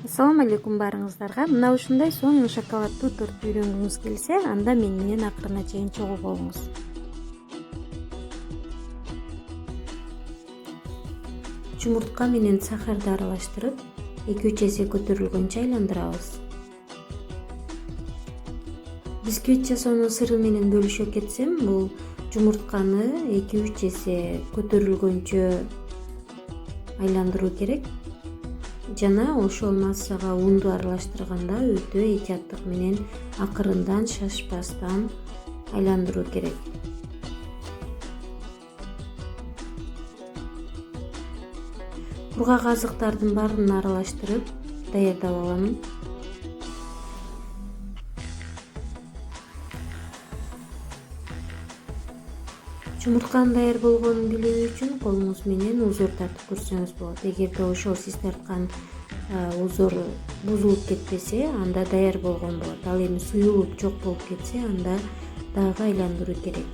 Ассаламу алейкум баарыңыздарга. Мына ушундай сонун шоколаддуу тортду үйрөнгүңүз келсе, анда мен менен акырына чейин чогуу болуңуз. Чумуртка менен сахарды аралаштырып, 2-3 эсе көтөрүлгөнчө айландырабыз. Бисквит жасоонун сыры менен бөлүшө кетсем, бул жумуртканы 2-3 эсе көтөрүлгөнчө айландыруу керек. Жана ошол массага унду аралаштырганда өтө этияттык менен акырындан шашпастан айландыруу керек. Кургак азыктардын баарын аралаштырып даярдап алам. Чумуртканын даяр болгонун билүү үчүн колуңуз менен узор тартып көрсөңүз болот. Эгерде ошол сиз тарткан узор бузулуп кетпесе, анда даяр болгон болот. Ал эми суюлуп жок болуп кетсе, анда дагы айландыруу керек.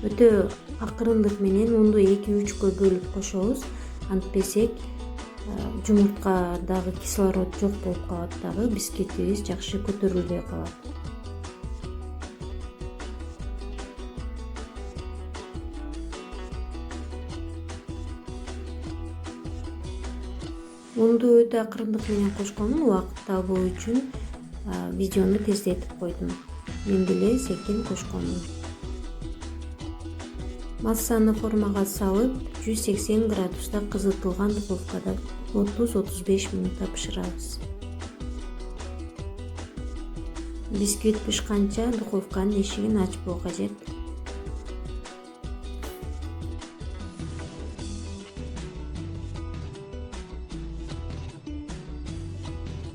Өтө акырындык менен унду 2-3кө бөлүп кошобуз. Антпесек жумурткадагы кислород жок болуп калат дагы, бисквитибиз жакшы көтөрүлбөй калат. Унду өтө акырындык менен кошконмун, убакыт албоо үчүн видеону тездетип койдум. Мен деле секин кошконмун. Массаны формага салып, 180 градуста кызытылган духовкада 30-35 мүнөттө бышырабыз. Бисквит бышканча духовканын эшигин ачпоо кажет.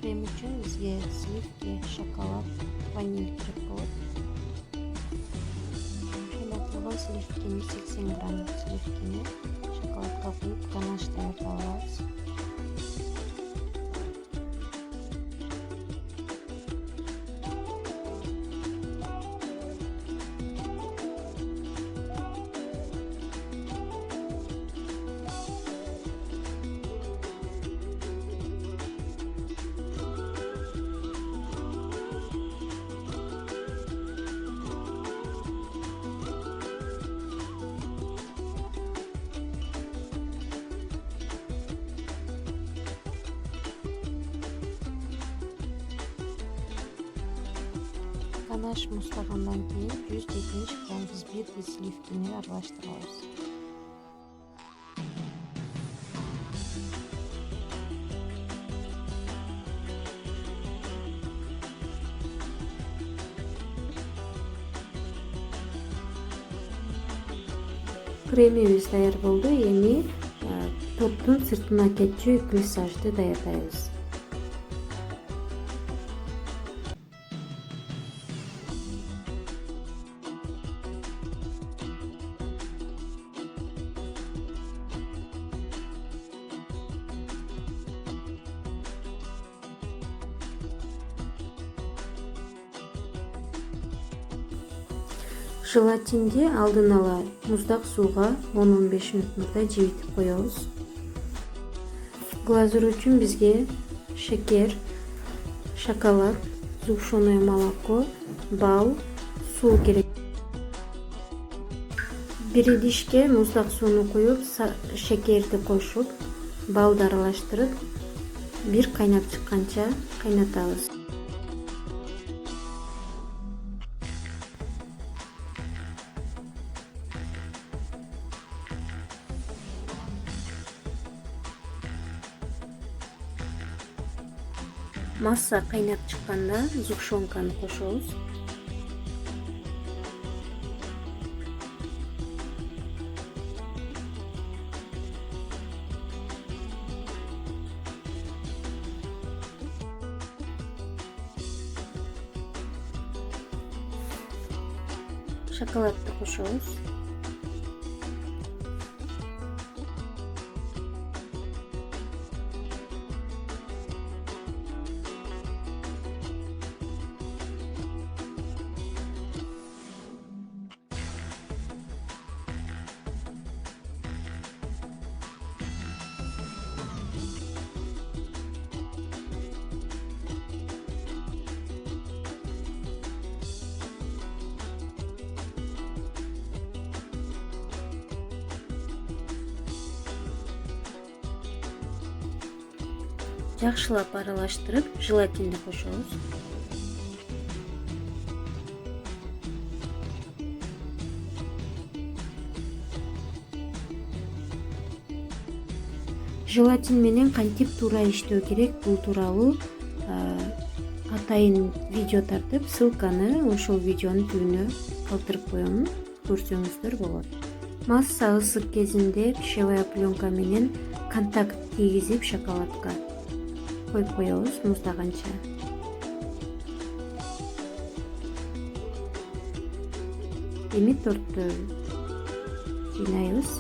Крем үчүн бизге сливки, шоколад, ваниль керек болот. Кыйнатылган сливкини 80 грамм сливкини шоколадка куюп ганаш даярдап алабыз. Ганаш муздагандан кийин 170 грамм взбитый сливкини аралаштырабыз. Кремибиз даяр болду. Эми торттун сыртына кетчү глиссажды даярдайбыз. Желатинди алдын ала муздак сууга 10-15 мүнөт мурда жибитип коебуз. Глазур үчүн бизге шекер, шоколад, сгущенное молоко, бал, суу керек. Бир идишке муздак сууну куюп, шекерди кошуп, балды аралаштырып, бир кайнап чыкканча кайнатабыз. Масса кайнап чыкканда сгущенканы кошобуз. Шоколадты кошобуз. Жакшылап аралаштырып, желатинди кошобуз. Желатин менен кантип туура иштөө керек, бул тууралуу атайын видео тартып, ссылканы ошол видеонун түбүнө калтырып коем, көрсөңүздөр болот. Масса ысык кезинде пищевая пленка менен контакт тийгизип шоколадка коюп коебуз муздаганча. Эми тортту жыйнайбыз.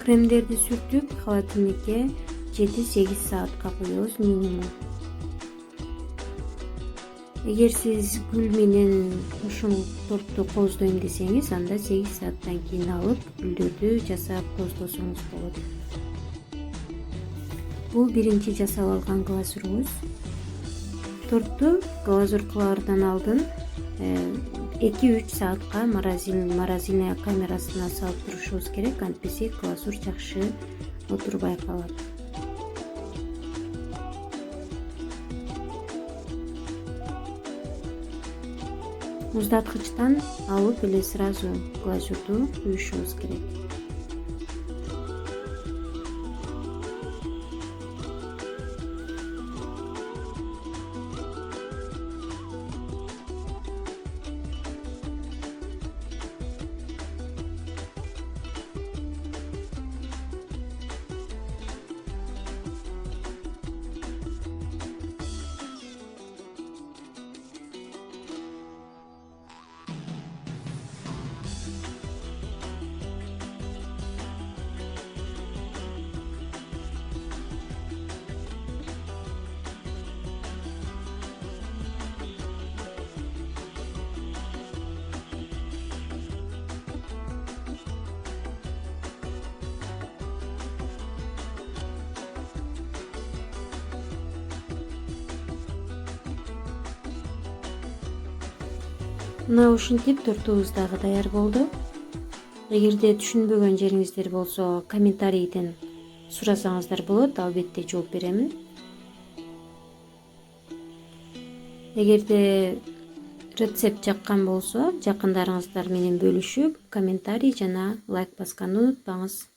Кремдерди сүртүп, холодильникке 7-8 саатка коебуз минимум. Эгер сиз гүл менен ушул тортту кооздойм десеңиз, анда 8 сааттан кийин алып, гүлдөрдү жасап кооздосоңуз болот. Бул биринчи жасап алган глазурубуз. Тортту глазур кылаардан алдын 2-3 саатка морозильная камерасына салып турушубуз керек, антпесе глазур жакшы отурбай калат. Муздаткычтан алып эле сразу глазурду куюшубуз керек. Мына ушинтип тортуубуз дагы даяр болду. Эгерде түшүнбөгөн жериңиздер болсо, комментарийден сурасаңыздар болот, албетте жооп беремин. Эгерде рецепт жаккан болсо, жакындарыңыздар менен бөлүшүп, комментарий жана лайк басканды унутпаңыз.